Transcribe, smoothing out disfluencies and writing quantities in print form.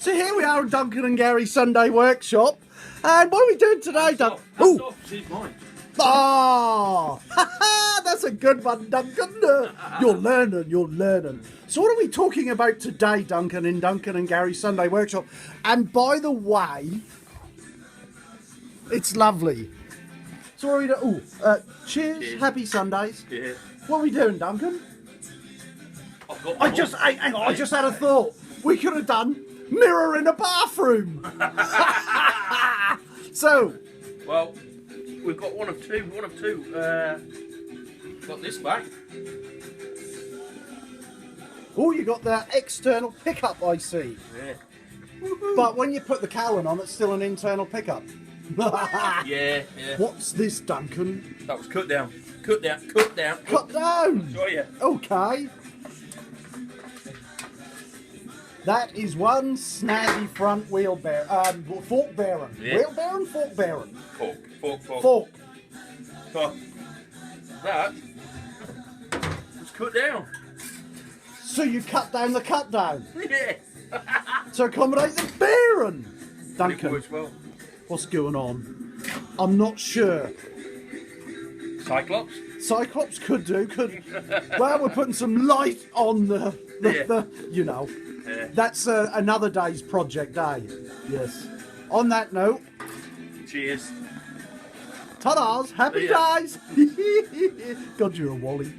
So here we are at Duncan and Gary's Sunday workshop. And what are we doing today, Duncan? Oh, She's mine. ah, that's a good one, Duncan. You're learning. So what are we talking about today, Duncan, in Duncan and Gary's Sunday workshop? And by the way, it's lovely. So what are we doing? Oh, cheers, happy Sundays. Yeah. What are we doing, Duncan? I just had a thought. We could have done mirror in a bathroom. So, well, we've got one of two. Got this back. oh, you got that external pickup, I see. Yeah. But when you put the Cowan on, it's still an internal pickup. Yeah. What's this, Duncan? That was cut down. Cut down. Show you. Okay. That is one snazzy front wheel fork bearing. Yeah. Wheel bearing, fork bearing. Fork. That was cut down. So you cut down the cut down Yeah. to accommodate the bearing. It Duncan, works well. what's going on? I'm not sure. Cyclops. Cyclops could. Well, we're putting some light on the you know. Yeah. That's another day's project, eh? Yes. On that note, Cheers. ta-da's, happy Yeah. days. God, you're a wally.